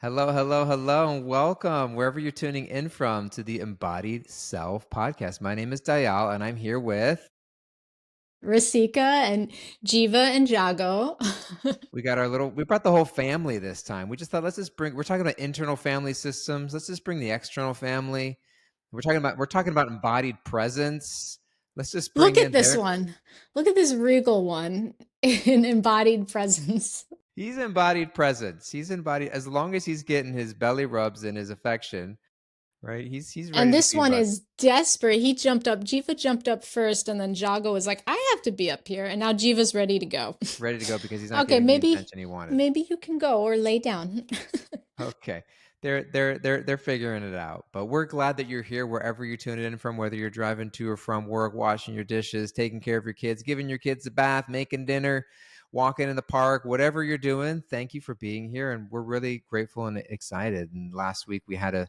Hello, hello, hello, and welcome wherever you're tuning in from to the Embodied Self podcast. My name is Dayal, and I'm here with. Rasika and Jiva and Jago. We got our little. We brought the whole family this time. We just thought let's just bring. We're talking about internal family systems. Let's just bring the external family. We're talking about embodied presence. Let's just Look bring at in this there. one. Look at this regal one in embodied presence. He's embodied presence. He's embodied as long as he's getting his belly rubs and his affection. Right. He's And ready to this be one embodied. is desperate. He jumped up. Jiva jumped up first, and then Jago was like, I have to be up here. And now Jiva's ready to go. Ready to go because he's not Okay, getting the maybe attention he wanted. maybe you can go or lay down. Okay. They're figuring it out. But we're glad that you're here wherever you're tuning in from, whether you're driving to or from work, washing your dishes, taking care of your kids, giving your kids a bath, making dinner, walking in the park, whatever you're doing. Thank you for being here. And we're really grateful and excited. And last week we had a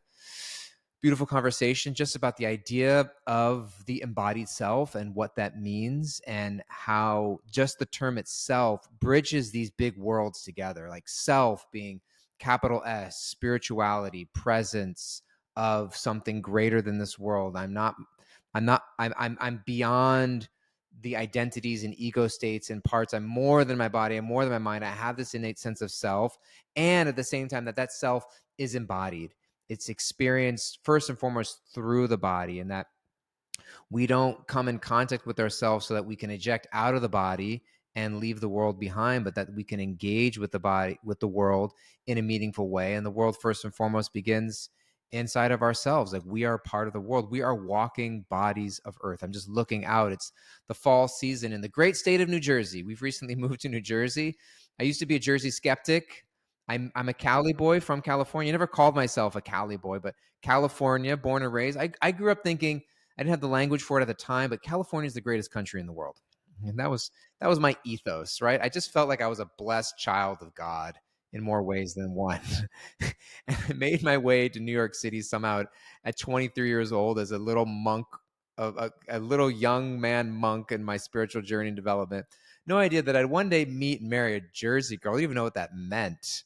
beautiful conversation just about the idea of the embodied self and what that means, and how just the term itself bridges these big worlds together, like self being capital S, spirituality, presence of something greater than this world. I'm beyond the identities and ego states and parts. I'm more than my body. I'm more than my mind. I have this innate sense of self. And at the same time, that self is embodied. It's experienced first and foremost through the body, and that we don't come in contact with ourselves so that we can eject out of the body and leave the world behind, but that we can engage with the body, with the world in a meaningful way. And the world, first and foremost, begins inside of ourselves. Like, we are part of the world. We are walking bodies of earth. I'm just looking out. It's the fall season in the great state of New Jersey. We've recently moved to New Jersey. I used to be a Jersey skeptic. I'm a Cali boy from California. I never called myself a Cali boy, but California, born and raised. I grew up thinking, I didn't have the language for it at the time, but California is the greatest country in the world. And that was my ethos, right? I just felt like I was a blessed child of God in more ways than one. And I made my way to New York City somehow at 23 years old as a little monk, a little young man monk in my spiritual journey and development. No idea that I'd one day meet and marry a Jersey girl. I didn't even know what that meant.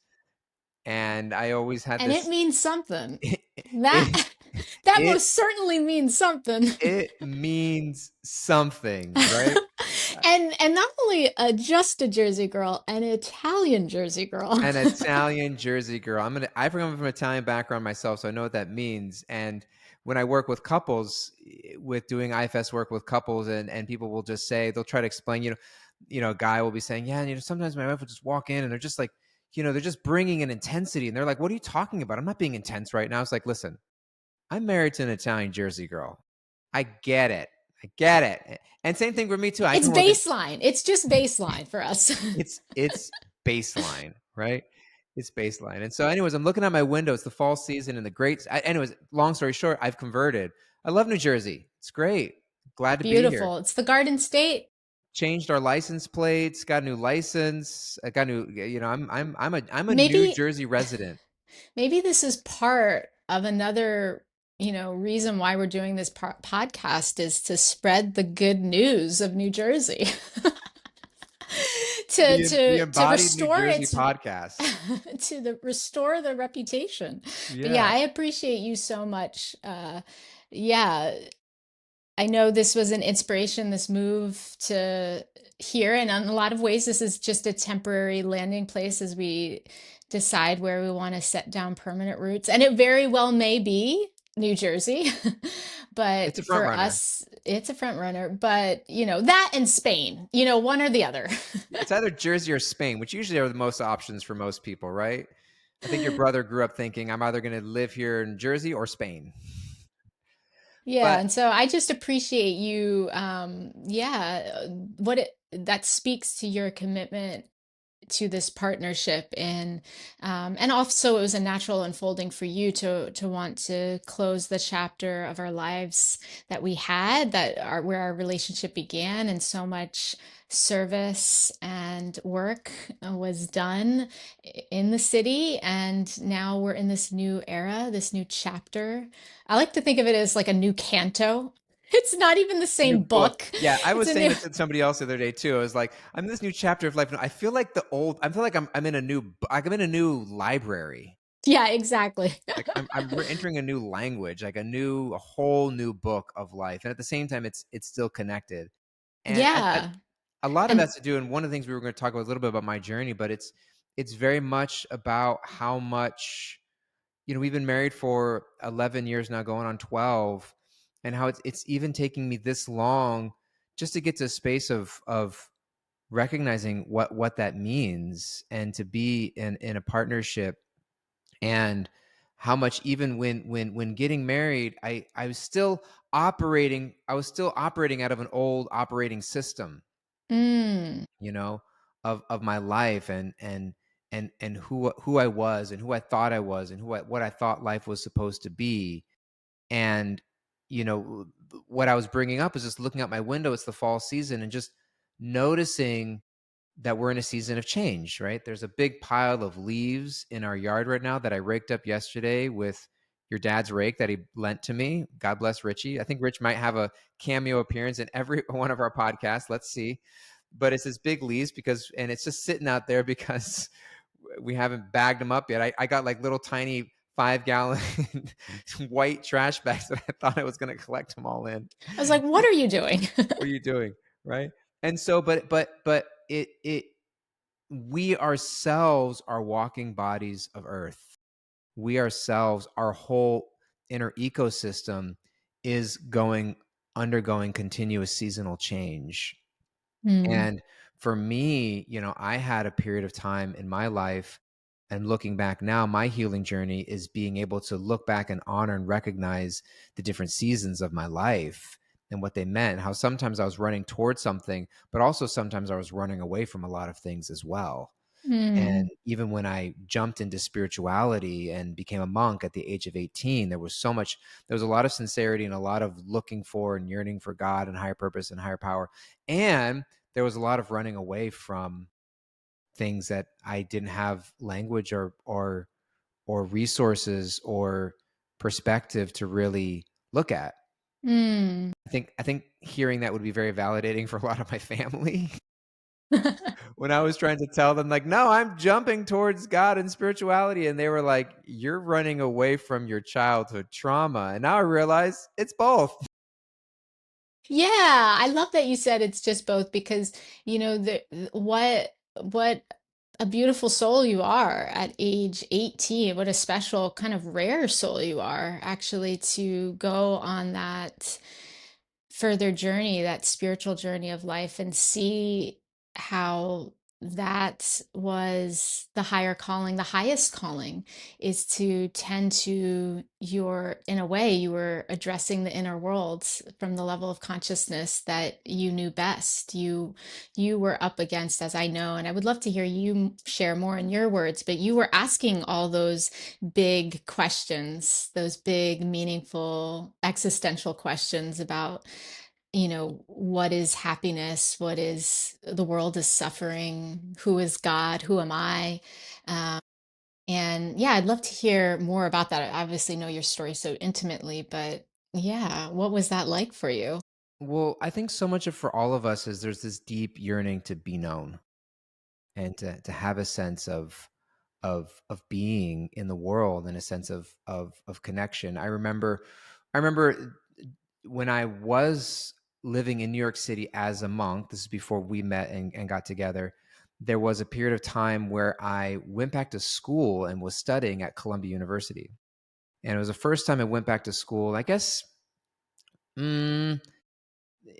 And I always had And it this. means something. it, That it, that it most certainly means something. it means something, right? And not only just a Jersey girl, an Italian Jersey girl. An Italian Jersey girl. I come from an Italian background myself, so I know what that means. And when I work with couples, with doing IFS work with couples, and people will just say, they'll try to explain, a guy will be saying, yeah, sometimes my wife will just walk in and they're just like, they're just bringing an intensity, and they're like, what are you talking about? I'm not being intense right now. It's like, listen, I'm married to an Italian Jersey girl. I get it. I get it. And same thing for me too. I It's can look at. baseline. It's just baseline for us. It's baseline, right? It's baseline. And so, anyways, I'm looking out my window. It's the fall season and the great. Anyways, long story short, I've converted. I love New Jersey. It's great. Glad to be here. Beautiful. It's the Garden State. Changed our license plates. Got a new license. I got new. I'm a New Maybe Jersey resident. maybe this is part of another, reason why we're doing this podcast is to spread the good news of New Jersey. to The to to embodied New restore Jersey its podcast. restore the reputation. But yeah, Yeah. I appreciate you so much. Yeah, I know this was an inspiration, this move to here, and in a lot of ways, this is just a temporary landing place as we decide where we want to set down permanent roots. And it very well may be New Jersey, It's a but front for runner. us, it's a front runner. But, that and Spain, one or the other. It's either Jersey or Spain, which usually are the most options for most people, right? I think your brother grew up thinking, I'm either going to live here in Jersey or Spain. Yeah, But and so I just appreciate you, yeah, what it that speaks to your commitment to this partnership, and also it was a natural unfolding for you to want to close the chapter of our lives that we had, where our relationship began, and so much service and work was done in the city, and now we're in this new era, this new chapter. I like to think of it as like a new canto. It's not even the new same book. book. Yeah, I It's was a saying new it to somebody else the other day too. I was like, I'm in this new chapter of life. I feel like I'm in a new, like I'm in a new library. Yeah, exactly. Like I'm entering a new language, like a whole new book of life, and at the same time, it's still connected. And Yeah. a lot of And that's to do, and one of the things we were going to talk about a little bit about my journey, but it's very much about how much, we've been married for 11 years now, going on 12, and how it's even taking me this long just to get to a space of recognizing what that means, and to be in a partnership, and how much, even when getting married, I was still operating out of an old operating system, mm, you know, of my life, and who I was, and who I thought I was, and what I thought life was supposed to be. And what I was bringing up is just looking out my window. It's the fall season, and just noticing that we're in a season of change, right? There's a big pile of leaves in our yard right now that I raked up yesterday with your dad's rake that he lent to me. God bless Richie. I think Rich might have a cameo appearance in every one of our podcasts. Let's see. But it's this big leaves, and it's just sitting out there because we haven't bagged them up yet. I got like little tiny 5 gallon white trash bags that I thought I was going to collect them all in. I was like, "What are you doing?" What are you doing? Right. And so, but we ourselves are walking bodies of earth. We ourselves, our whole inner ecosystem is undergoing continuous seasonal change. Mm, And for me, I had a period of time in my life, and looking back now, my healing journey is being able to look back and honor and recognize the different seasons of my life and what they meant, how sometimes I was running towards something, but also sometimes I was running away from a lot of things as well. mm, And even when I jumped into spirituality and became a monk at the age of 18, there was a lot of sincerity and a lot of looking for and yearning for God and higher purpose and higher power. And there was a lot of running away from things that I didn't have language or resources or perspective to really look at. mm. I think hearing that would be very validating for a lot of my family. When I was trying to tell them, like, no, I'm jumping towards God and spirituality. And they were like, you're running away from your childhood trauma. And now I realize it's both. Yeah, I love that you said it's just both because, what a beautiful soul you are at age 18. What a special kind of rare soul you are actually to go on that further journey, that spiritual journey of life, and see how that was the higher calling. The highest calling is to tend to in a way, you were addressing the inner worlds from the level of consciousness that you knew best. You were up against, as I know, and I would love to hear you share more in your words, but you were asking all those big questions, those big, meaningful, existential questions about, what is happiness? What is the world is suffering? Who is God? Who am I? Um, and yeah, I'd love to hear more about that. I obviously know your story so intimately, but yeah, what was that like for you? Well, I think so much of for all of us is there's this deep yearning to be known, and to have a sense of being in the world, and a sense of connection. I remember when I was living in New York City as a monk. This is before we met and got together. There was a period of time where I went back to school and was studying at Columbia University. And it was the first time I went back to school, I guess, mm,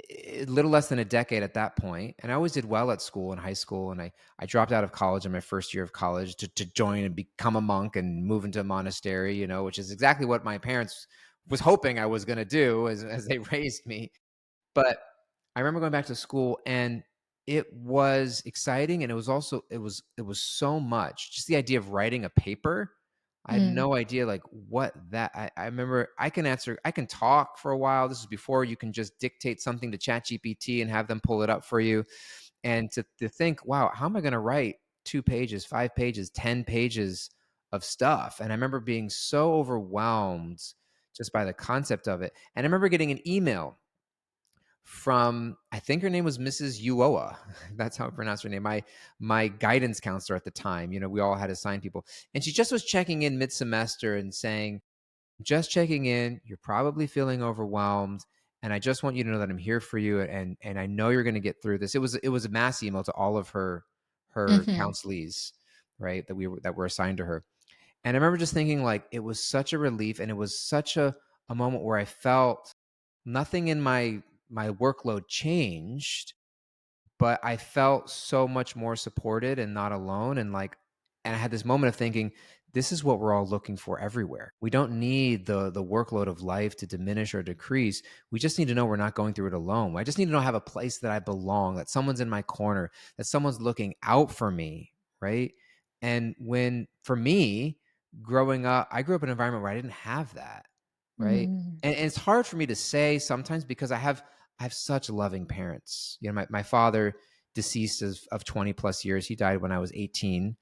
a little less than a decade at that point. And I always did well at school, in high school. And I dropped out of college in my first year of college to join and become a monk and move into a monastery, which is exactly what my parents was hoping I was going to do as they raised me. But I remember going back to school, and it was exciting, and it was so much. Just the idea of writing a paper, I had Mm, no idea, like, what that I remember I can talk for a while. This is before you can just dictate something to ChatGPT and have them pull it up for you. And to think, wow, how am I gonna write 2 pages, 5 pages, 10 pages of stuff? And I remember being so overwhelmed just by the concept of it. And I remember getting an email from, I think her name was Mrs. Uoa. That's how I pronounce her name. My guidance counselor at the time, we all had assigned people. And she just was checking in mid-semester and saying, just checking in, you're probably feeling overwhelmed. And I just want you to know that I'm here for you. And I know you're gonna get through this. It was a mass email to all of her Mhm. counselees, right? That were assigned to her. And I remember just thinking, like, it was such a relief, and it was such a moment where I felt nothing in my workload changed, but I felt so much more supported and not alone. And I had this moment of thinking, this is what we're all looking for everywhere. We don't need the workload of life to diminish or decrease. We just need to know we're not going through it alone. I just need to know I have a place that I belong, that someone's in my corner, that someone's looking out for me, right? And when for me, growing up, I grew up in an environment where I didn't have that, right? Mm. And it's hard for me to say sometimes because I have such loving parents. My father, deceased of 20 plus years. He died when I was 18,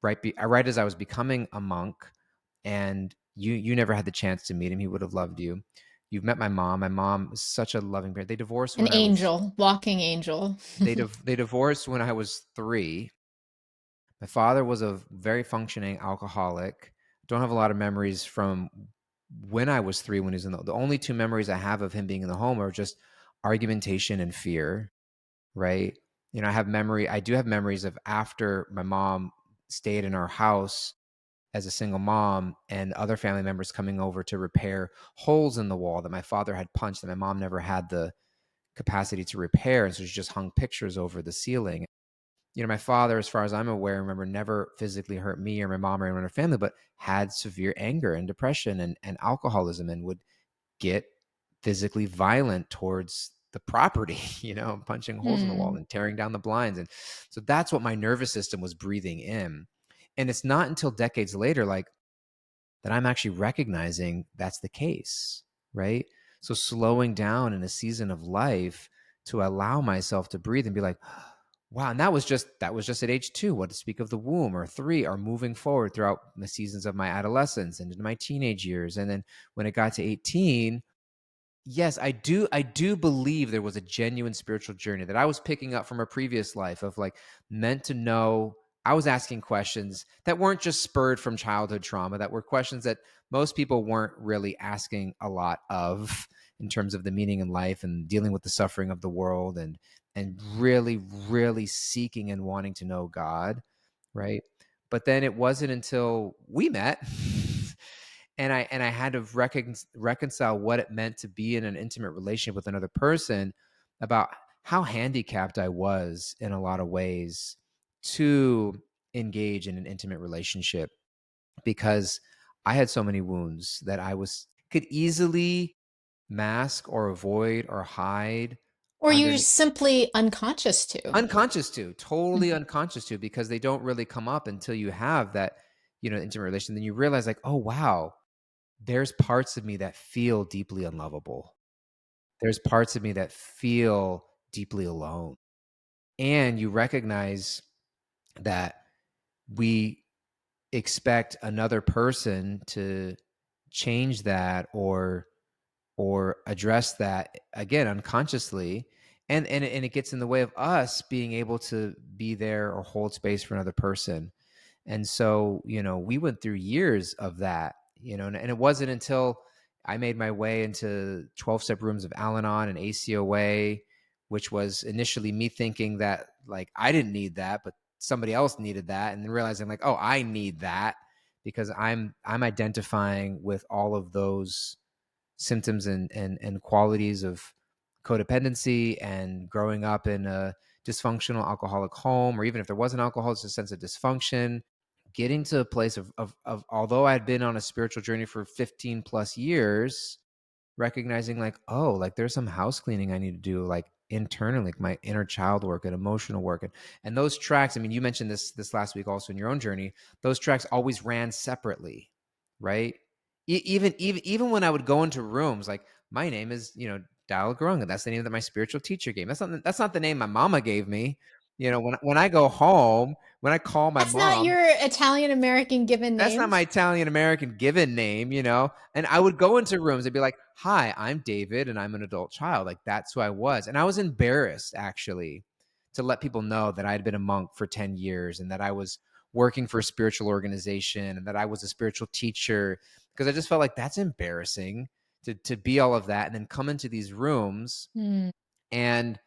right as I was becoming a monk. And you never had the chance to meet him. He would have loved you. You've met my mom. My mom was such a loving parent. They divorced An when I was angel, walking angel. they divorced when I was 3. My father was a very functioning alcoholic. Don't have a lot of memories from when I was 3 when he was in the only 2 memories I have of him being in the home are just argumentation and fear, right? I do have memories of after my mom stayed in our house as a single mom and other family members coming over to repair holes in the wall that my father had punched that my mom never had the capacity to repair. And so she just hung pictures over the ceiling. My father, as far as I'm aware, remember never physically hurt me or my mom or anyone in our family, but had severe anger and depression and alcoholism and would get physically violent towards the property, punching holes in the wall Hmm. and tearing down the blinds. And so that's what my nervous system was breathing in. And it's not until decades later, like, that I'm actually recognizing that's the case, right? So slowing down in a season of life to allow myself to breathe and be like, wow, and that was just at age 2, what to speak of the womb, or 3, or moving forward throughout the seasons of my adolescence and into my teenage years. And then when it got to 18, yes, I do believe there was a genuine spiritual journey that I was picking up from a previous life of, like, meant to know. I was asking questions that weren't just spurred from childhood trauma, that were questions that most people weren't really asking a lot of, in terms of the meaning in life and dealing with the suffering of the world, and really, really seeking and wanting to know God, right? But then it wasn't until we met and I had to reconcile what it meant to be in an intimate relationship with another person, about how handicapped I was in a lot of ways to engage in an intimate relationship, because I had so many wounds that I was could easily mask or avoid or hide Or you're underneath. simply unconscious to. Unconscious to, totally Mhm. unconscious to, because they don't really come up until you have that, intimate relation. Then you realize, like, oh wow, there's parts of me that feel deeply unlovable. There's parts of me that feel deeply alone. And you recognize that we expect another person to change that, or address that, again, unconsciously. And it gets in the way of us being able to be there or hold space for another person. And so, we went through years of that, and it wasn't until I made my way into 12-step rooms of Al Anon and ACOA, which was initially me thinking that, like, I didn't need that, but somebody else needed that. And then realizing, like, oh, I need that because I'm identifying with all of those symptoms and qualities of codependency and growing up in a dysfunctional alcoholic home, or even if there wasn't alcohol, it's a sense of dysfunction. Getting to a place of although I had been on a spiritual journey for 15 plus years, recognizing, like, oh, like, there's some house cleaning I need to do, like, internally, like my inner child work and emotional work. And those tracks, I mean, you mentioned this last week also in your own journey, those tracks always ran separately, right? Even when I would go into rooms, like, my name is, Dayal, and that's the name that my spiritual teacher gave me. That's not the name my mama gave me. When I go home, when I call my That's not mom, your Italian American given that's not name. my Italian American given name. And I would go into rooms and be like, "Hi, I'm David, and I'm an adult child." Like that's who I was, and I was embarrassed actually to let people know that I had been a monk for 10 years and that I was working for a spiritual organization and that I was a spiritual teacher because I just felt like that's embarrassing to be all of that and then come into these rooms Mm, and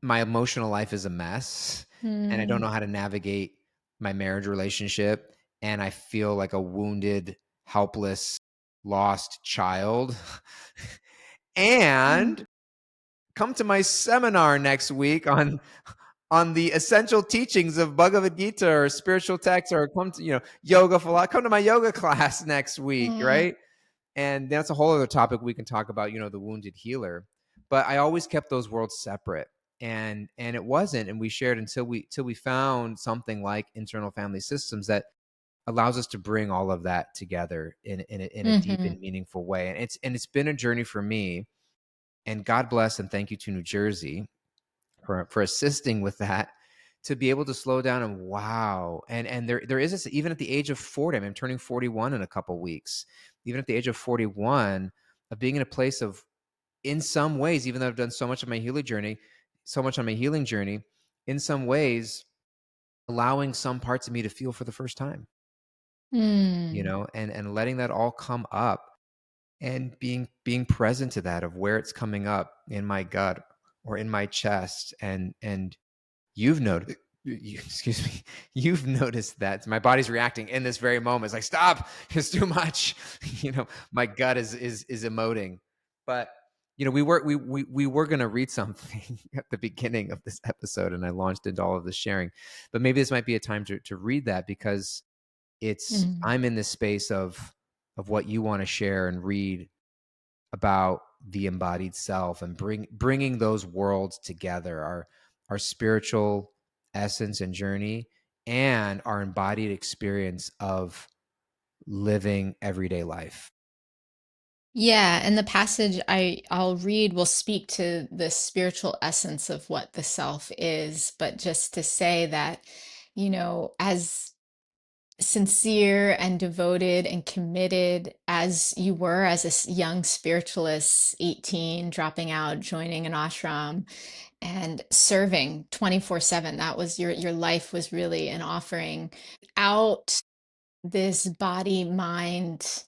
my emotional life is a mess and I don't mm, know how to navigate my marriage relationship and I feel like a wounded, helpless, lost child. mm, And come to my seminar next week on the essential teachings of Bhagavad Gita or spiritual texts, or come to yoga philosophy. Come to my yoga class next week, mm, right? And that's a whole other topic we can talk about, the wounded healer. But I always kept those worlds separate. And it wasn't, and we shared until we found something like internal family systems that allows us to bring all of that together in a deep mhm. and meaningful way. And it's been a journey for me. And God bless and thank you to New Jersey for assisting with that, to be able to slow down and wow. And there is this, even at the age of 40. I'm turning 41 in a couple weeks. Even at the age of 41, of being in a place of, in some ways, even though I've done so much of my healing journey, so much on my healing journey, in some ways, allowing some parts of me to feel for the first time, Mm. and letting that all come up, and being present to that, of where it's coming up in my gut or in my chest. And you've noticed, excuse me, you've noticed that my body's reacting in this very moment. It's like, stop, it's too much. My gut is emoting. But we were going to read something at the beginning of this episode, and I launched into all of this sharing. But maybe this might be a time to read that, because Mm. I'm in this space of what you want to share and read about the embodied self, and bringing those worlds together, our spiritual essence and journey, and our embodied experience of living everyday life. Yeah, and the passage I'll read will speak to the spiritual essence of what the self is, but just to say that, as sincere and devoted and committed as you were as a young spiritualist, 18, dropping out, joining an ashram and serving 24/7, that was your life was really an offering out this body mind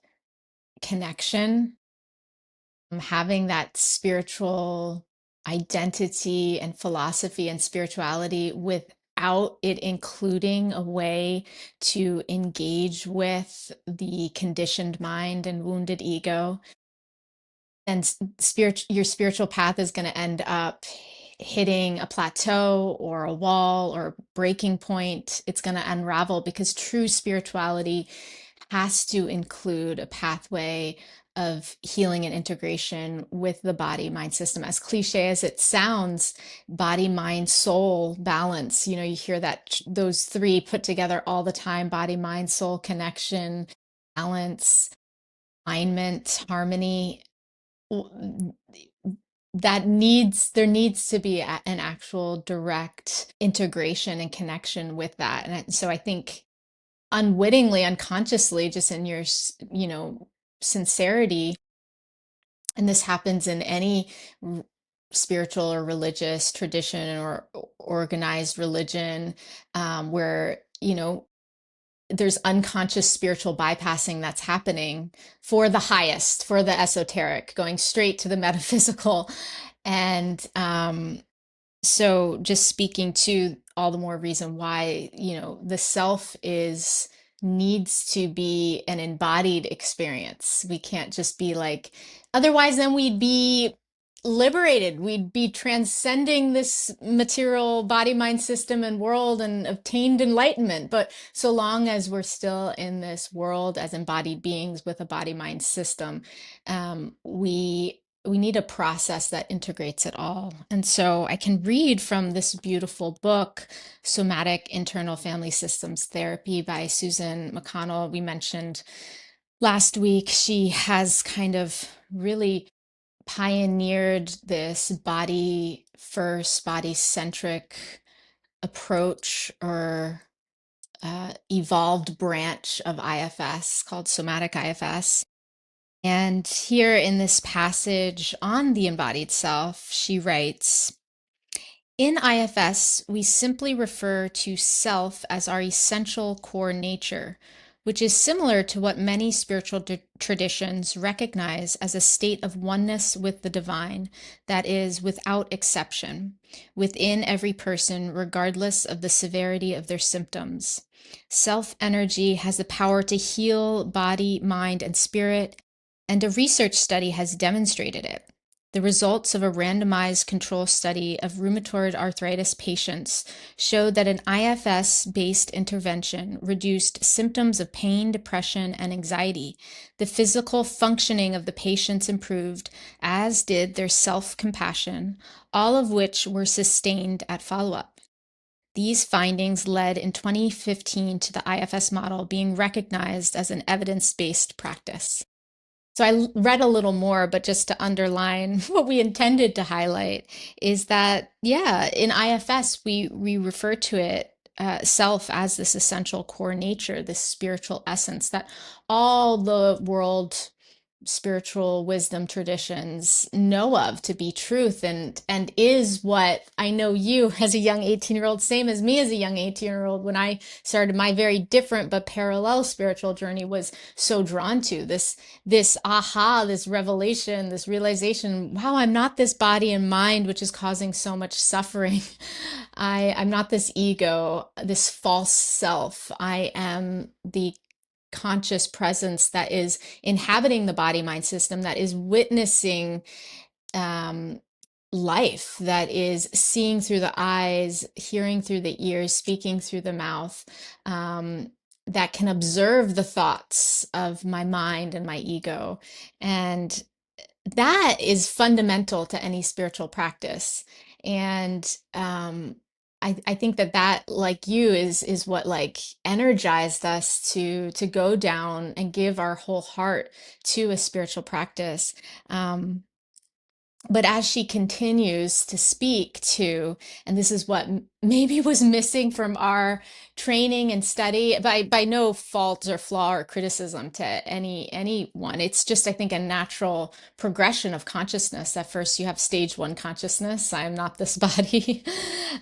connection, having that spiritual identity and philosophy and spirituality without it including a way to engage with the conditioned mind and wounded ego. And your spiritual path is going to end up hitting a plateau or a wall or breaking point. It's going to unravel, because true spirituality has to include a pathway of healing and integration with the body mind system. As cliche as it sounds, body mind soul balance, you hear that, those three put together all the time: body mind soul connection, balance, alignment, harmony. There needs to be an actual direct integration and connection with that. And so I think, unwittingly, unconsciously, just in your sincerity, and this happens in any r- spiritual or religious tradition or organized religion, where there's unconscious spiritual bypassing that's happening for the highest, for the esoteric, going straight to the metaphysical. And so just speaking to all the more reason why, the self is needs to be an embodied experience. We can't just be like, otherwise then we'd be liberated. We'd be transcending this material body mind system and world and obtained enlightenment. But so long as we're still in this world as embodied beings with a body mind system, we need a process that integrates it all. And so I can read from this beautiful book, Somatic Internal Family Systems Therapy by Susan McConnell. We mentioned last week, she has kind of really pioneered this body first, body centric approach or evolved branch of IFS called somatic IFS. And here in this passage on the embodied self, she writes, in IFS, we simply refer to self as our essential core nature, which is similar to what many spiritual traditions recognize as a state of oneness with the divine that is, without exception, within every person, regardless of the severity of their symptoms. Self energy has the power to heal body, mind, and spirit, and a research study has demonstrated it. The results of a randomized control study of rheumatoid arthritis patients showed that an IFS-based intervention reduced symptoms of pain, depression, and anxiety. The physical functioning of the patients improved, as did their self-compassion, all of which were sustained at follow-up. These findings led in 2015 to the IFS model being recognized as an evidence-based practice. So I read a little more, but just to underline what we intended to highlight is that, yeah, in IFS, we refer to it self as this essential core nature, this spiritual essence that all the world spiritual wisdom traditions know of to be truth and is what I know you as a young 18-year-old, same as me as a young 18-year-old, when I started my very different but parallel spiritual journey, was so drawn to this aha, this revelation, this realization, wow, I'm not this body and mind which is causing so much suffering. I'm not this ego, this false self. I am the conscious presence that is inhabiting the body mind system, that is witnessing um, life, that is seeing through the eyes, hearing through the ears, speaking through the mouth, that can observe the thoughts of my mind and my ego. And that is fundamental to any spiritual practice. And I think that like you is what like energized us to go down and give our whole heart to a spiritual practice. But as she continues to speak to, and this is what maybe was missing from our training and study, by no fault or flaw or criticism to anyone, it's just I think a natural progression of consciousness. At first you have stage one consciousness. I am not this body.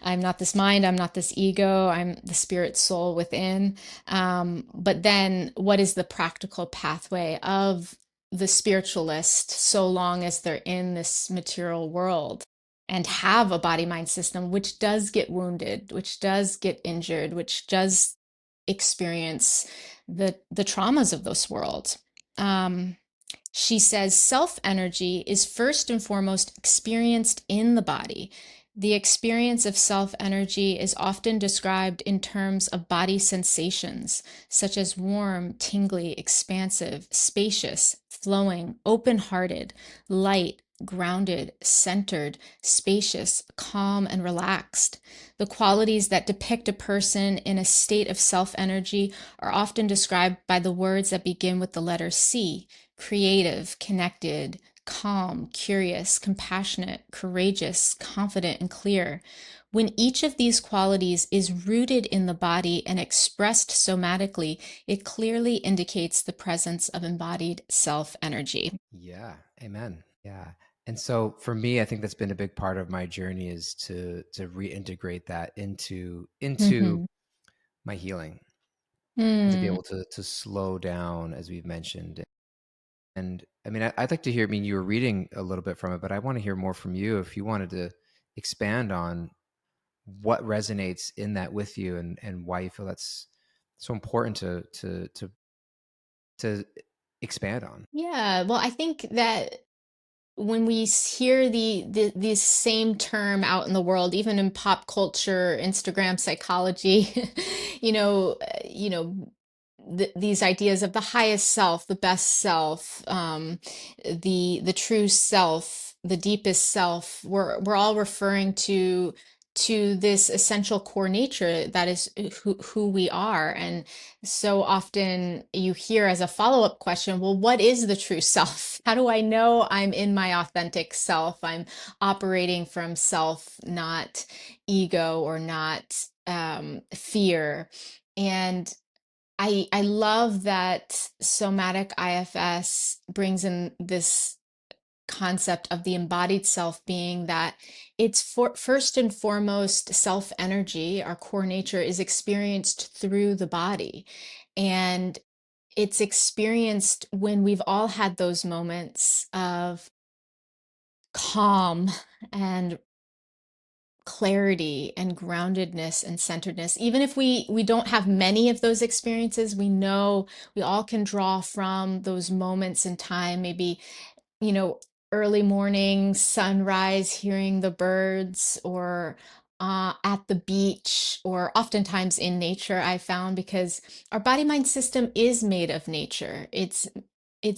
I'm not this mind. I'm not this ego. I'm the spirit soul within. But then what is the practical pathway of the spiritualist, so long as they're in this material world and have a body mind system which does get wounded, which does get injured, which does experience the traumas of this world. She says self energy is first and foremost experienced in the body. The experience of self energy is often described in terms of body sensations, such as warm, tingly, expansive, spacious, flowing, open hearted, light, grounded, centered, spacious, calm, and relaxed. The qualities that depict a person in a state of self energy are often described by the words that begin with the letter C: creative, connected, calm, curious, compassionate, courageous, confident, and clear. When each of these qualities is rooted in the body and expressed somatically, it clearly indicates the presence of embodied self energy. Yeah. Amen. Yeah. And so for me, I think that's been a big part of my journey is to reintegrate that into Mm-hmm. my healing and to be Mm, able to slow down, as we've mentioned. And I mean, I'd like to hear, I mean, you were reading a little bit from it, but I want to hear more from you if you wanted to expand on what resonates in that with you and why you feel that's so important to expand on. yeah, well, I think that when we hear the same term out in the world, even in pop culture, Instagram psychology, you know, these ideas of the highest self, the best self, the true self, the deepest self, we're all referring to this essential core nature that is who we are. And so often you hear as a follow-up question, well, what is the true self? How do I know I'm in my authentic self? I'm operating from self, not ego, or not fear. And I love that somatic IFS brings in this concept of the embodied self being that it's first and foremost self energy. Our core nature is experienced through the body. And it's experienced when we've all had those moments of calm and clarity and groundedness and centeredness. Even if we don't have many of those experiences, we know we all can draw from those moments in time, maybe, you know, early morning, sunrise, hearing the birds, or at the beach, or oftentimes in nature, I found, because our body mind system is made of nature. It's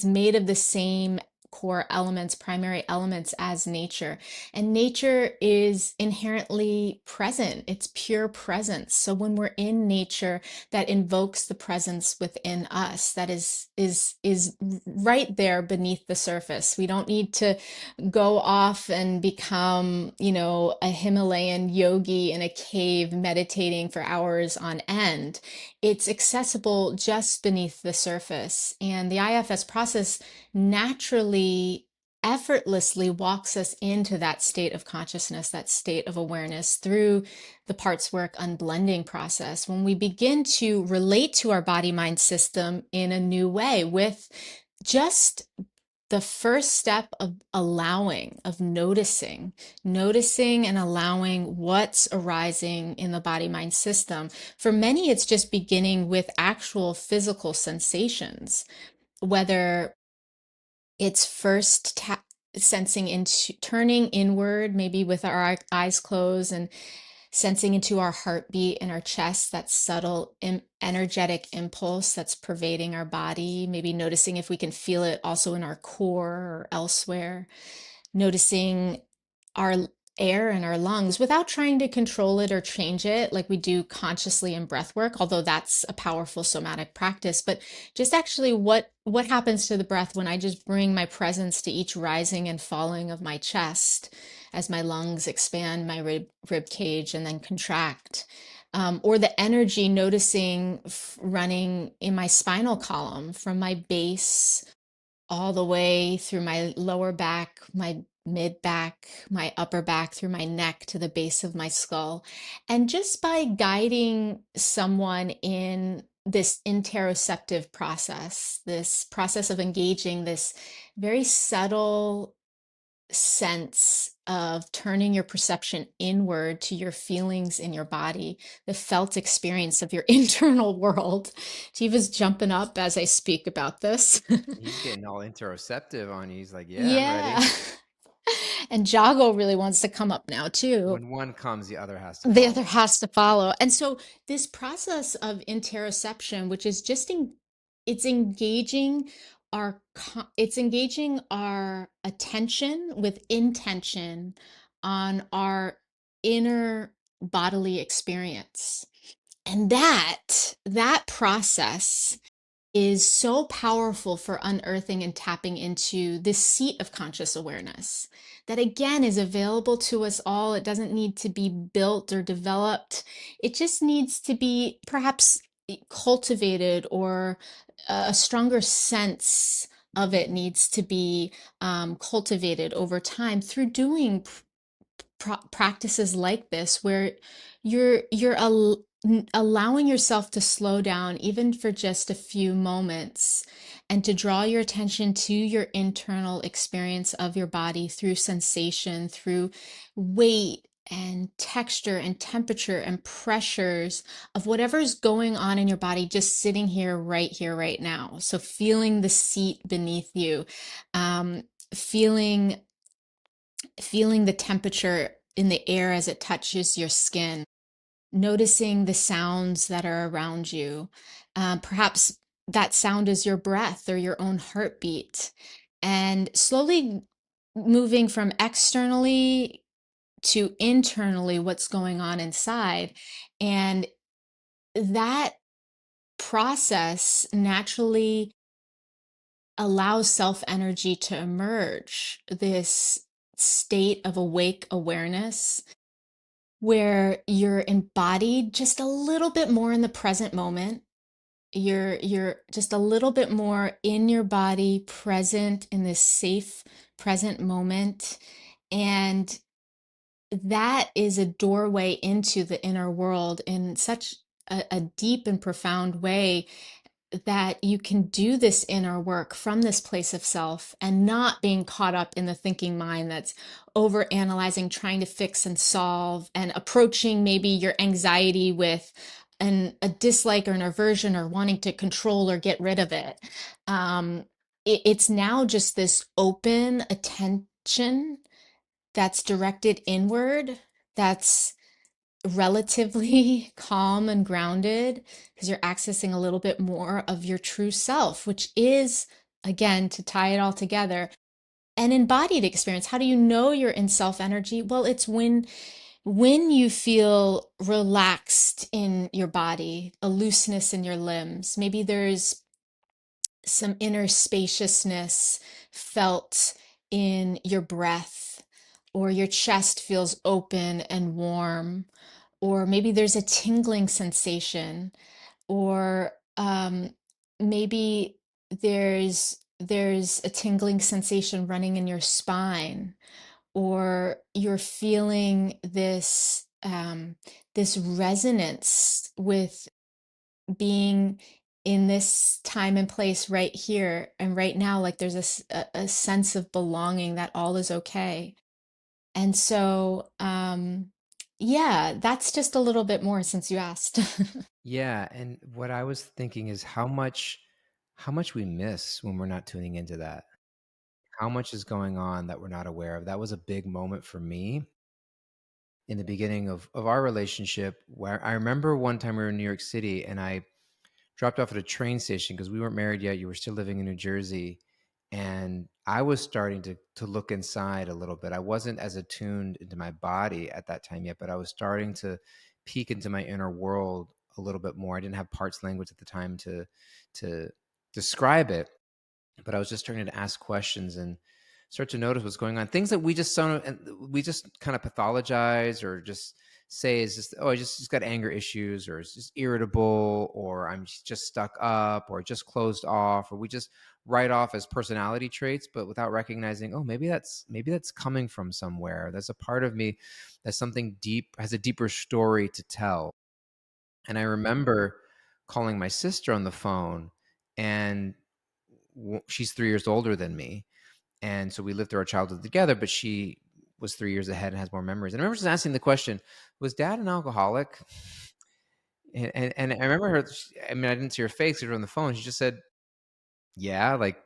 made of the same core elements, primary elements as nature. And nature is inherently present. It's pure presence. So when we're in nature, that invokes the presence within us that is right there beneath the surface. We don't need to go off and become, a Himalayan yogi in a cave meditating for hours on end. It's accessible just beneath the surface. And the IFS process naturally, effortlessly walks us into that state of consciousness, that state of awareness through the parts work unblending process. When we begin to relate to our body mind system in a new way with just the first step of allowing, of noticing and allowing what's arising in the body mind system. For many, it's just beginning with actual physical sensations, whether it's first sensing into turning inward, maybe with our eyes closed, and sensing into our heartbeat in our chest, that subtle energetic impulse that's pervading our body, maybe noticing if we can feel it also in our core or elsewhere, noticing our air in our lungs without trying to control it or change it like we do consciously in breath work, although that's a powerful somatic practice. But just actually what happens to the breath when I just bring my presence to each rising and falling of my chest as my lungs expand, my rib cage, and then contract. Or the energy noticing running in my spinal column from my base all the way through my lower back, my mid back, my upper back, through my neck to the base of my skull. And just by guiding someone in this interoceptive process, this process of engaging this very subtle sense of turning your perception inward to your feelings in your body, the felt experience of your internal world. Jiva's jumping up as I speak about this. He's getting all interoceptive on you. He's like, "Yeah, I'm Yeah. ready." And Jago really wants to come up now too. When one comes, the other has to The other follow. has to follow. And so this process of interoception, which is just it's engaging it's engaging our attention with intention on our inner bodily experience. And that process is so powerful for unearthing and tapping into this seat of conscious awareness that again is available to us all. It doesn't need to be built or developed. It just needs to be perhaps cultivated, or a stronger sense of it needs to be cultivated over time through doing practices like this, where allowing yourself to slow down even for just a few moments, and to draw your attention to your internal experience of your body through sensation, through weight and texture and temperature and pressures of whatever's going on in your body, just sitting here right now. So feeling the seat beneath you, um, feeling feeling the temperature in the air as it touches your skin, noticing the sounds that are around you. Perhaps that sound is your breath or your own heartbeat. And slowly moving from externally to internally, what's going on inside. And that process naturally allows self energy to emerge, this state of awake awareness where you're embodied just a little bit more in the present moment. You're just a little bit more in your body, present in this safe present moment. And that is a doorway into the inner world in such a deep and profound way, that you can do this inner work from this place of self and not being caught up in the thinking mind that's over analyzing, trying to fix and solve, and approaching maybe your anxiety with a dislike or an aversion or wanting to control or get rid of it. Um, it's now just this open attention that's directed inward, that's relatively calm and grounded, because you're accessing a little bit more of your true self, which is, again, to tie it all together, an embodied experience. How do you know you're in self energy? Well, it's when you feel relaxed in your body, a looseness in your limbs. Maybe there's some inner spaciousness felt in your breath, or your chest feels open and warm, or maybe there's a tingling sensation, or maybe there's a tingling sensation running in your spine, or you're feeling this resonance with being in this time and place right here and right now, like there's a sense of belonging, that all is okay. And so yeah, that's just a little bit more since you asked. Yeah, and what I was thinking is how much we miss when we're not tuning into that. How much is going on that we're not aware of? That was a big moment for me in the beginning of our relationship, where I remember one time we were in New York City and I dropped off at a train station because we weren't married yet. You were still living in New Jersey. And I was starting to look inside a little bit. I wasn't as attuned into my body at that time yet, but I was starting to peek into my inner world a little bit more. I didn't have parts language at the time to describe it, but I was just starting to ask questions and start to notice what's going on. Things that we just so and we just kind of pathologize or just say is just, oh, I just got anger issues, or it's just irritable, or I'm just stuck up, or just closed off, or we just write off as personality traits, but without recognizing, oh, maybe that's coming from somewhere. There's a part of me that's something deep, has a deeper story to tell. And I remember calling my sister on the phone, and she's 3 years older than me, and so we lived through our childhood together, but she was 3 years ahead and has more memories. And I remember just asking the question, was dad an alcoholic? And I remember her, I mean, I didn't see her face, we were on the phone. She just said, yeah, like,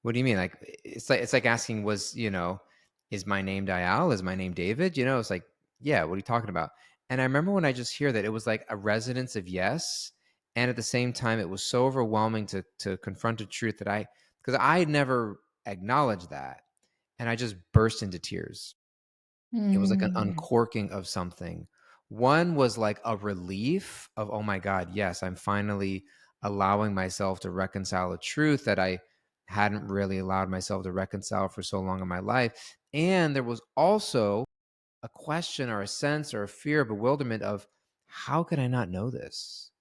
what do you mean? Like, it's like asking, was, is my name Dayal? Is my name David? It's like, yeah, what are you talking about? And I remember when I just hear that, it was like a resonance of yes. And at the same time, it was so overwhelming to confront a truth that because I never acknowledged that. And I just burst into tears. It was like an Mm, uncorking of something. One was like a relief of, oh my God, yes, I'm finally allowing myself to reconcile a truth that I hadn't really allowed myself to reconcile for so long in my life. And there was also a question or a sense or a fear, bewilderment of, how could I not know this?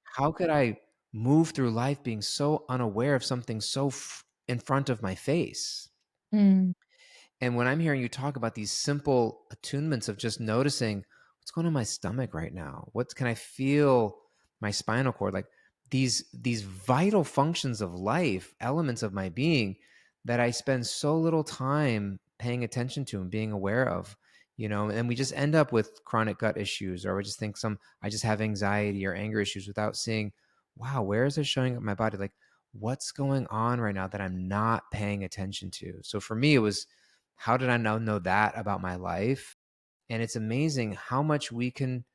How could I move through life being so unaware of something so in front of my face? mm, And when I'm hearing you talk about these simple attunements of just noticing what's going on in my stomach right now, what can I feel, my spinal cord, like these vital functions of life, elements of my being that I spend so little time paying attention to and being aware of, and we just end up with chronic gut issues, or we just think I just have anxiety or anger issues without seeing, wow, where is it showing up in my body? Like, what's going on right now that I'm not paying attention to? So for me, it was, how did I know that about my life? And it's amazing how much we can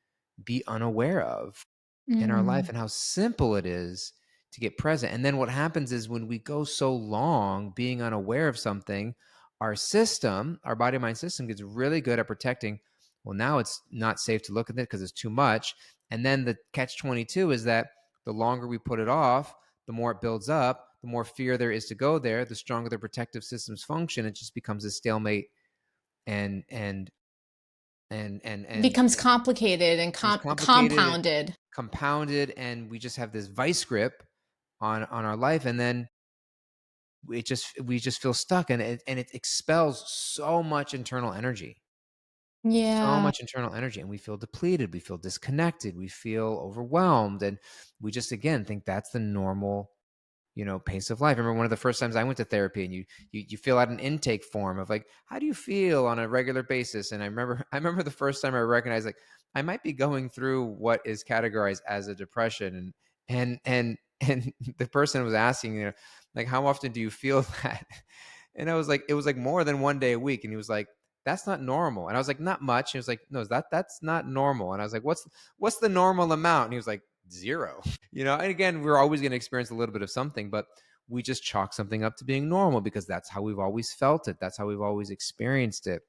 be unaware of in our life mm, and how simple it is to get present. And then what happens is when we go so long being unaware of something, our system, our body mind system gets really good at protecting. Well, now it's not safe to look at it because it's too much. And then the catch 22 is that the longer we put it off, the more it builds up, the more fear there is to go there, the stronger the protective systems function. It just becomes a stalemate, and and Becomes complicated and becomes complicated and compounded. compounded, and we just have this vice grip on our life, and then we just feel stuck, and it expels so Yeah. much internal energy, and we feel depleted, we feel disconnected, we feel overwhelmed, and we just again think that's the normal, pace of life. I remember one of the first times I went to therapy, and you fill out an intake form of like, how do you feel on a regular basis? And I remember the first time I recognized like I might be going through what is categorized as a depression, and the person was asking, like, how often do you feel that? And I was like, it was like more than one day a week, and he was like, that's not normal. And I was like, not much. He was like, no, that's not normal. And I was like, what's the normal amount? And he was like, zero. And again, we're always going to experience a little bit of something, but we just chalk something up to being normal because that's how we've always felt it. That's how we've always experienced it.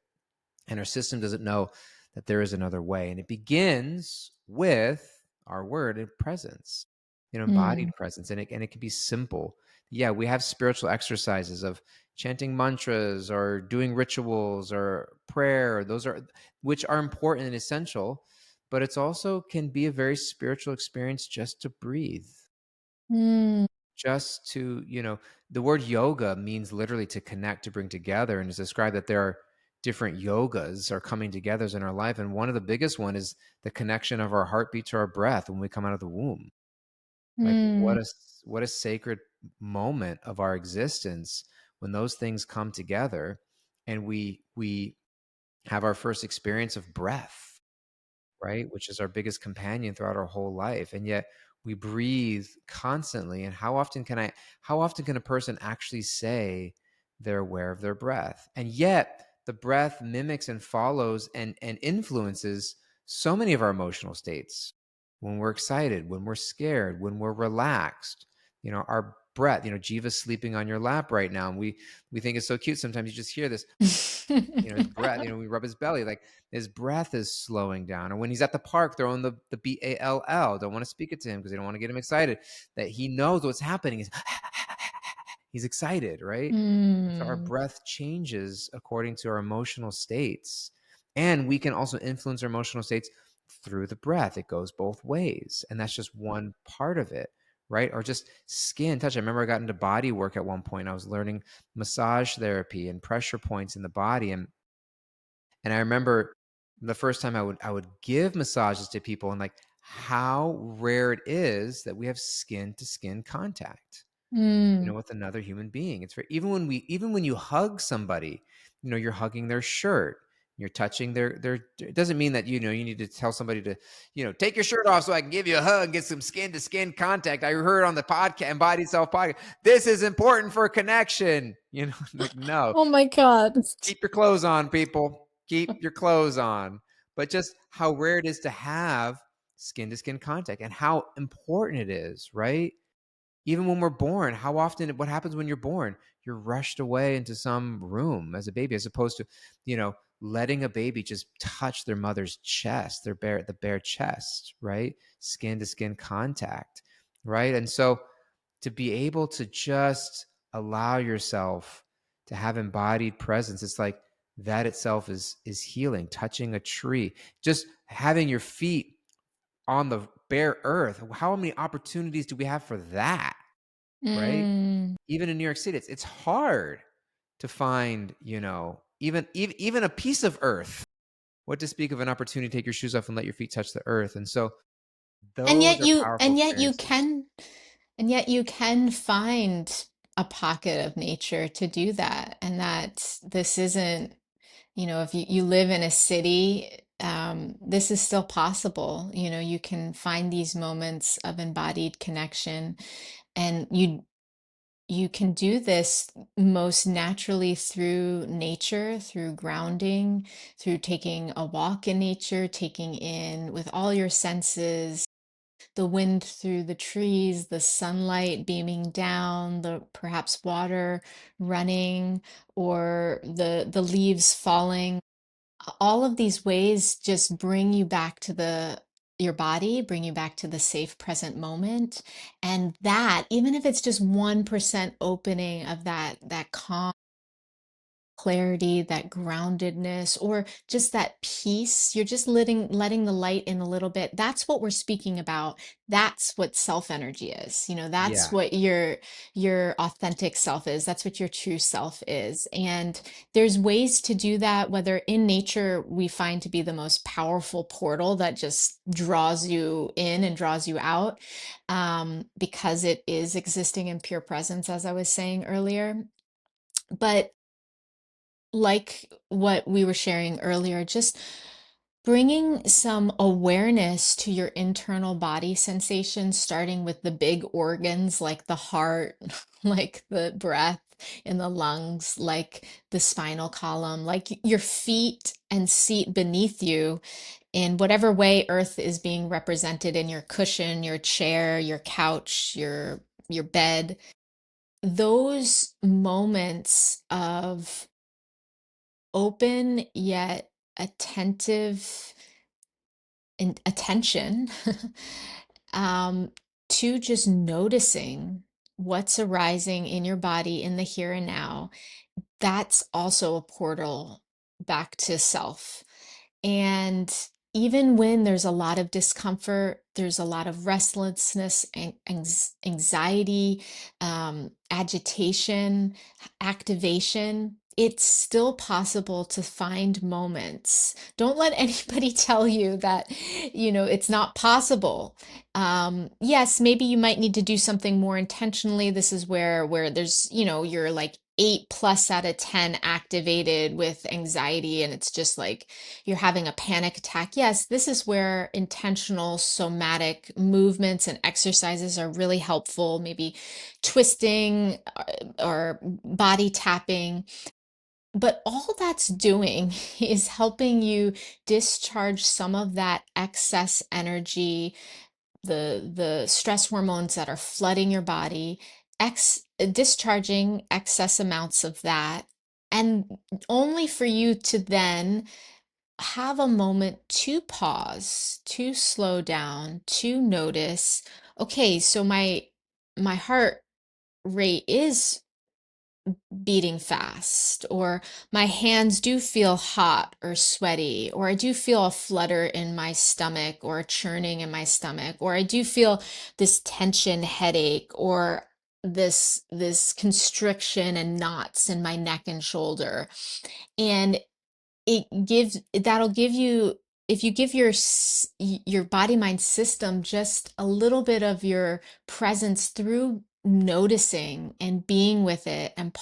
And our system doesn't know that there is another way. And it begins with our word and presence, embodied Mm. presence. And it can be simple. Yeah, we have spiritual exercises of chanting mantras or doing rituals or prayer. Those are which are important and essential, but it's also can be a very spiritual experience just to breathe, Mm. just to, the word yoga means literally to connect, to bring together, and it's described that there are different yogas are coming together in our life. And one of the biggest one is the connection of our heartbeat to our breath when we come out of the womb. Like Mm. what a sacred moment of our existence when those things come together and we have our first experience of breath, right? Which is our biggest companion throughout our whole life. And yet we breathe constantly. And how often can a person actually say they're aware of their breath? And yet the breath mimics and follows and influences so many of our emotional states. When we're excited, when we're scared, when we're relaxed, our breath, Jiva's sleeping on your lap right now. And we think it's so cute. Sometimes you just hear this, his breath, we rub his belly, like his breath is slowing down. Or when he's at the park throwing the BALL, don't want to speak it to him because they don't want to get him excited, that he knows what's happening. He's excited, right? So our Mm. breath changes according to our emotional states. And we can also influence our emotional states through the breath. It goes both ways. And that's just one part of it, right? Or just skin touch. I remember I got into body work at one point. I was learning massage therapy and pressure points in the body. And I remember the first time I would give massages to people, and like how rare it is that we have skin to skin contact, Mm. with another human being. It's very, even when you hug somebody, you're hugging their shirt, you're touching their. It doesn't mean that you need to tell somebody to take your shirt off so I can give you a hug and get some skin to skin contact. I heard on the podcast, Embodied Self podcast, this is important for connection. Like no, Oh my God. keep your clothes on, people. Keep your clothes on. But just how rare it is to have skin to skin contact and how important it is, right? Even when we're born, what happens when you're born? You're rushed away into some room as a baby, as opposed to, letting a baby just touch their mother's chest, the bare chest, right? Skin to skin contact, right? And so to be able to just allow yourself to have embodied presence, it's like that itself is healing. Touching a tree, just having your feet on the bare earth, how many opportunities do we have for that, right? Mm. Even in New York City, it's hard to find, even a piece of earth. What to speak of an opportunity to take your shoes off and let your feet touch the earth. And so And those yet are you powerful and yet you experiences. can and yet you can find a pocket of nature to do that. And that this isn't, if you live in a city, this is still possible. You can find these moments of embodied connection, and you can do this most naturally through nature, through grounding, through taking a walk in nature, taking in with all your senses the wind through the trees, the sunlight beaming down, the perhaps water running, or the leaves falling. All of these ways just bring you back to the your body, bring you back to the safe present moment. And that, even if it's just 1% opening of that calm clarity, that groundedness, or just that peace. You're just letting the light in a little bit. That's what we're speaking about. That's what self energy is. That's Yeah. what your authentic self is. That's what your true self is. And there's ways to do that, whether in nature we find to be the most powerful portal that just draws you in and draws you out, because it is existing in pure presence, as I was saying earlier. But like what we were sharing earlier, just bringing some awareness to your internal body sensations, starting with the big organs like the heart, like the breath in the lungs, like the spinal column, like your feet and seat beneath you, in whatever way earth is being represented in your cushion, your chair, your couch, your bed. Those moments of open yet attentive and attention, um, to just noticing what's arising in your body in the here and now. That's also a portal back to self. And even when there's a lot of discomfort, there's a lot of restlessness and anxiety, agitation, activation, it's still possible to find moments. Don't let anybody tell you that, it's not possible. Yes, maybe you might need to do something more intentionally. This is where there's, you're like 8 plus out of 10 activated with anxiety, and it's just like you're having a panic attack. Yes, this is where intentional somatic movements and exercises are really helpful. Maybe twisting, or body tapping. But all that's doing is helping you discharge some of that excess energy, the stress hormones that are flooding your body, discharging excess amounts of that, and only for you to then have a moment to pause, to slow down, to notice, okay, so my heart rate is beating fast, or my hands do feel hot or sweaty, or I do feel a flutter in my stomach or a churning in my stomach, or I do feel this tension headache, or this constriction and knots in my neck and shoulder. And that'll give you, if you give your body mind system just a little bit of your presence through noticing and being with it, and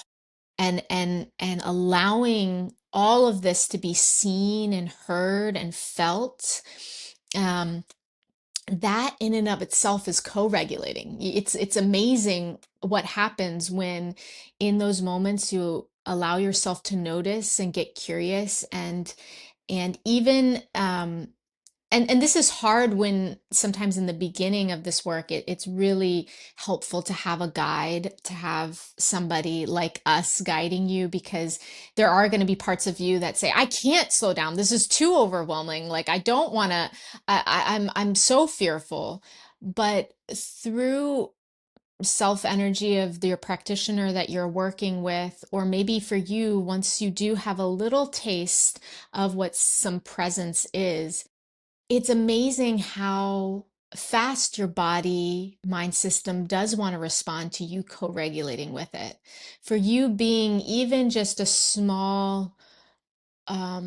allowing all of this to be seen and heard and felt, um, that in and of itself is co-regulating. It's amazing what happens when in those moments you allow yourself to notice and get curious, and even, and this is hard when sometimes in the beginning of this work, it's really helpful to have a guide, to have somebody like us guiding you, because there are going to be parts of you that say, I can't slow down. This is too overwhelming. Like, I don't want to, I'm so fearful. But through self energy of your practitioner that you're working with, or maybe for you, once you do have a little taste of what some presence is, it's amazing how fast your body mind system does want to respond to you co-regulating with it. For you being even just a small,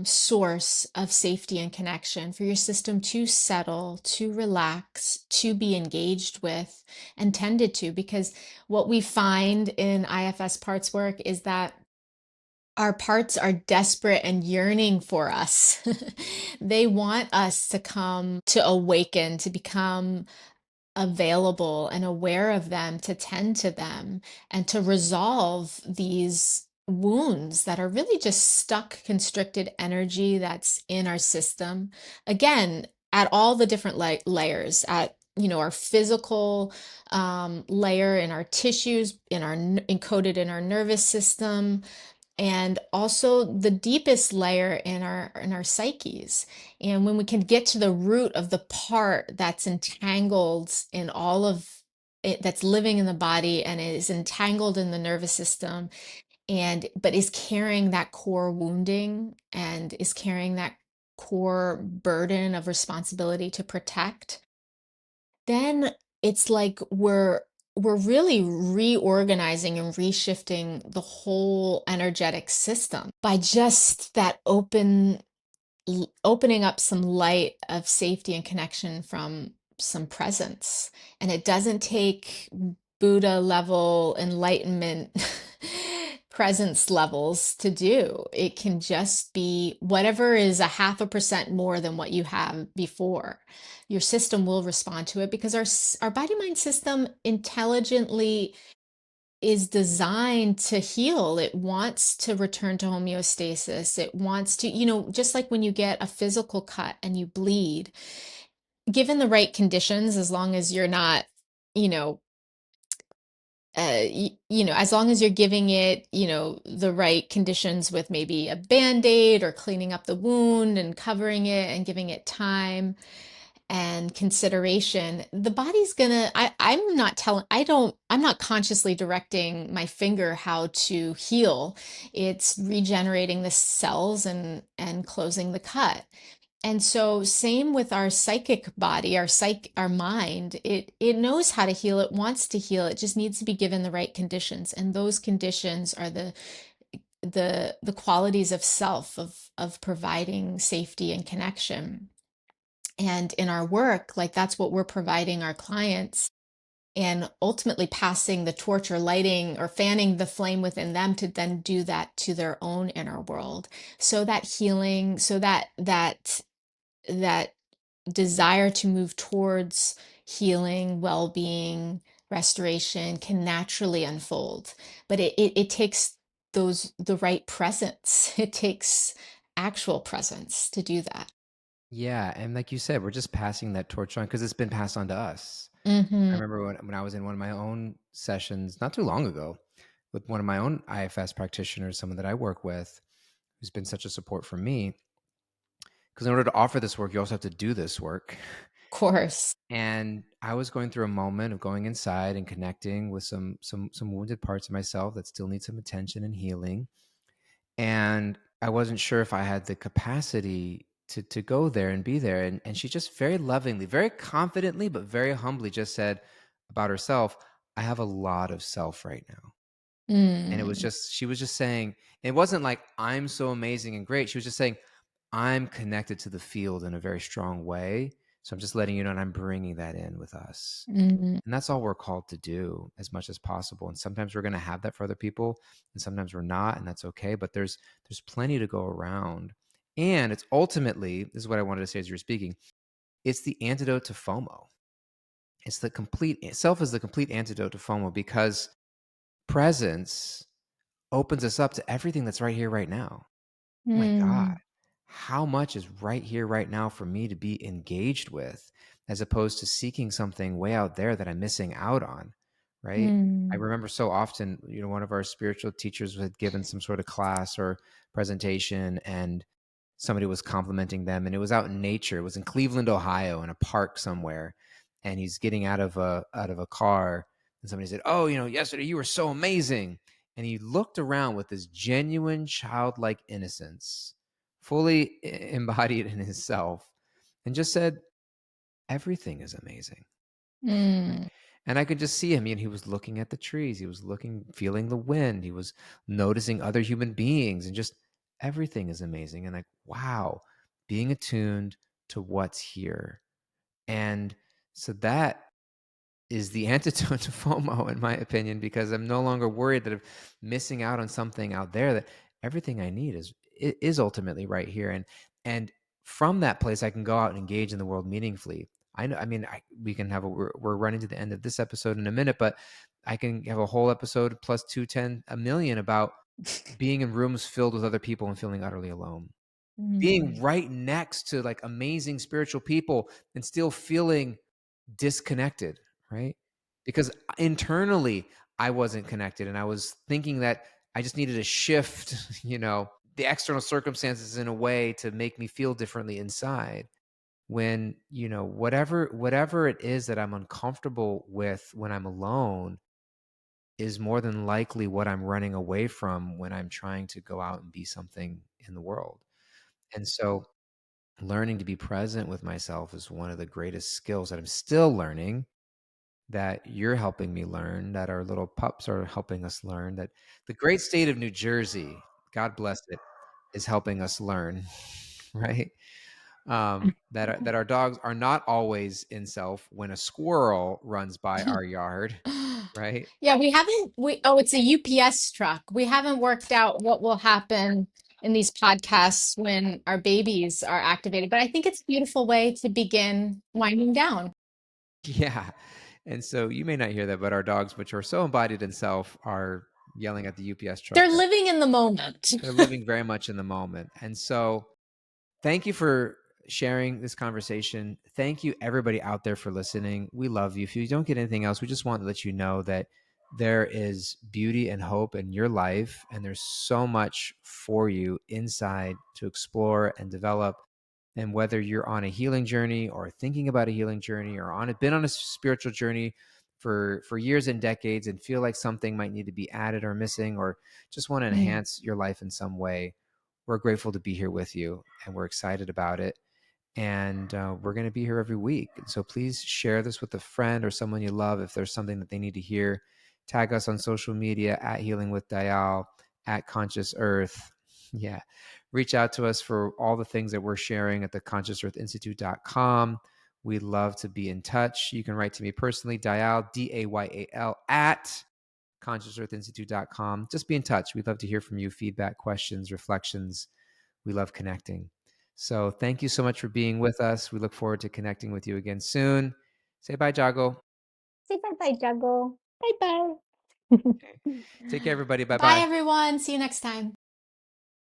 source of safety and connection, for your system to settle, to relax, to be engaged with and tended to. Because what we find in IFS parts work is that our parts are desperate and yearning for us. They want us to come to awaken, to become available and aware of them, to tend to them, and to resolve these wounds that are really just stuck, constricted energy that's in our system. Again, at all the different layers, at our physical, layer, in our tissues, encoded in our nervous system, and also the deepest layer in our psyches. And when we can get to the root of the part that's entangled in all of it, that's living in the body and is entangled in the nervous system, and but is carrying that core wounding and is carrying that core burden of responsibility to protect, then it's like we're really reorganizing and reshifting the whole energetic system by just that opening up some light of safety and connection from some presence. And it doesn't take Buddha level enlightenment presence levels to do. It can just be whatever is a 0.5% more than what you have before. Your system will respond to it because our body mind system intelligently is designed to heal. It wants to return to homeostasis. It wants to, just like when you get a physical cut and you bleed, given the right conditions, as long as you're not, you know, as long as you're giving it, the right conditions with maybe a band-aid or cleaning up the wound and covering it and giving it time and consideration, the body's gonna, I'm not telling, I'm not consciously directing my finger how to heal. It's regenerating the cells and closing the cut. And so same with our psychic body, our mind, it knows how to heal, it wants to heal, it just needs to be given the right conditions. And those conditions are the qualities of self, of providing safety and connection. And in our work, like that's what we're providing our clients, and ultimately passing the torch or lighting or fanning the flame within them to then do that to their own inner world. So that healing, so that desire to move towards healing, well-being, restoration can naturally unfold. But it takes the right presence. It takes actual presence to do that. Yeah, and like you said, we're just passing that torch on because it's been passed on to us. I Hmm. remember when I was in one of my own sessions not too long ago with one of my own IFS practitioners, someone that I work with, who's been such a support for me. Because in order to offer this work, you also have to do this work. Of course. And I was going through a moment of going inside and connecting with some wounded parts of myself that still need some attention and healing. And I wasn't sure if I had the capacity to go there and be there. And she just very lovingly, very confidently, but very humbly just said about herself, I have a lot of self right now. And it was Mm, just, she was just saying, it wasn't like I'm so amazing and great. She was just saying, I'm connected to the field in a very strong way. So I'm just letting you know, and I'm bringing that in with us. mm, And that's all we're called to do as much as possible. And sometimes we're going to have that for other people, and sometimes we're not, and that's okay. But there's plenty to go around. And it's ultimately, this is what I wanted to say as you were speaking, it's the antidote to FOMO. It's the complete self is the complete antidote to FOMO because presence opens us up to everything that's right here, right now. Oh my God, mm, how much is right here, right now for me to be engaged with, as opposed to seeking something way out there that I'm missing out on, right? I mm, remember so often, one of our spiritual teachers had given some sort of class or presentation, and somebody was complimenting them, and it was out in nature. It was in Cleveland, Ohio, in a park somewhere, and he's getting out of a car, and somebody said, "Oh, yesterday you were so amazing." And he looked around with this genuine childlike innocence, fully embodied in himself, and just said, everything is amazing. Right? mm, And I could just see him. He was looking at the trees. He was looking, feeling the wind. He was noticing other human beings, and just everything is amazing. And like, wow, being attuned to what's here. And so that is the antidote to FOMO, in my opinion, because I'm no longer worried that I'm missing out on something out there. That everything I need is ultimately right here, and from that place, I can go out and engage in the world meaningfully. I know. I mean, we can have we're running to the end of this episode in a minute, but I can have a whole episode plus 210 a million about being in rooms filled with other people and feeling utterly alone, being mm, right next to like amazing spiritual people and still feeling disconnected, right? Because internally I wasn't connected, and I was thinking that I just needed to shift, the external circumstances in a way to make me feel differently inside. When, whatever it is that I'm uncomfortable with when I'm alone, is more than likely what I'm running away from when I'm trying to go out and be something in the world. And so learning to be present with myself is one of the greatest skills that I'm still learning, that you're helping me learn, that our little pups are helping us learn, that the great state of New Jersey, God bless it, is helping us learn, right? That our dogs are not always in self when a squirrel runs by our yard, right? Yeah, we haven't we oh, it's a UPS truck. We haven't worked out what will happen in these podcasts when our babies are activated, but I think it's a beautiful way to begin winding down. Yeah. And so you may not hear that, but our dogs, which are so embodied in self, are yelling at the UPS truck. They're living in the moment. They're living very much in the moment. And so thank you for sharing this conversation. Thank you, everybody out there, for listening. We love you. If you don't get anything else, we just want to let you know that there is beauty and hope in your life, and there's so much for you inside to explore and develop. And whether you're on a healing journey or thinking about a healing journey or been on a spiritual journey for years and decades and feel like something might need to be added or missing, or just want to Mm. enhance your life in some way, we're grateful to be here with you, and we're excited about it. And we're going to be here every week. And so please share this with a friend or someone you love if there's something that they need to hear. Tag us on social media at Healing with Dayal, at Conscious Earth. Yeah. Reach out to us for all the things that we're sharing at the consciousearthinstitute.com. We'd love to be in touch. You can write to me personally, Dayal, Dayal, at consciousearthinstitute.com. Just be in touch. We'd love to hear from you, feedback, questions, reflections. We love connecting. So thank you so much for being with us. We look forward to connecting with you again soon. Say bye, Jago. Say bye-bye, Juggle. Bye-bye. Okay. Take care, everybody. Bye Bye, bye. everyone. See you next time.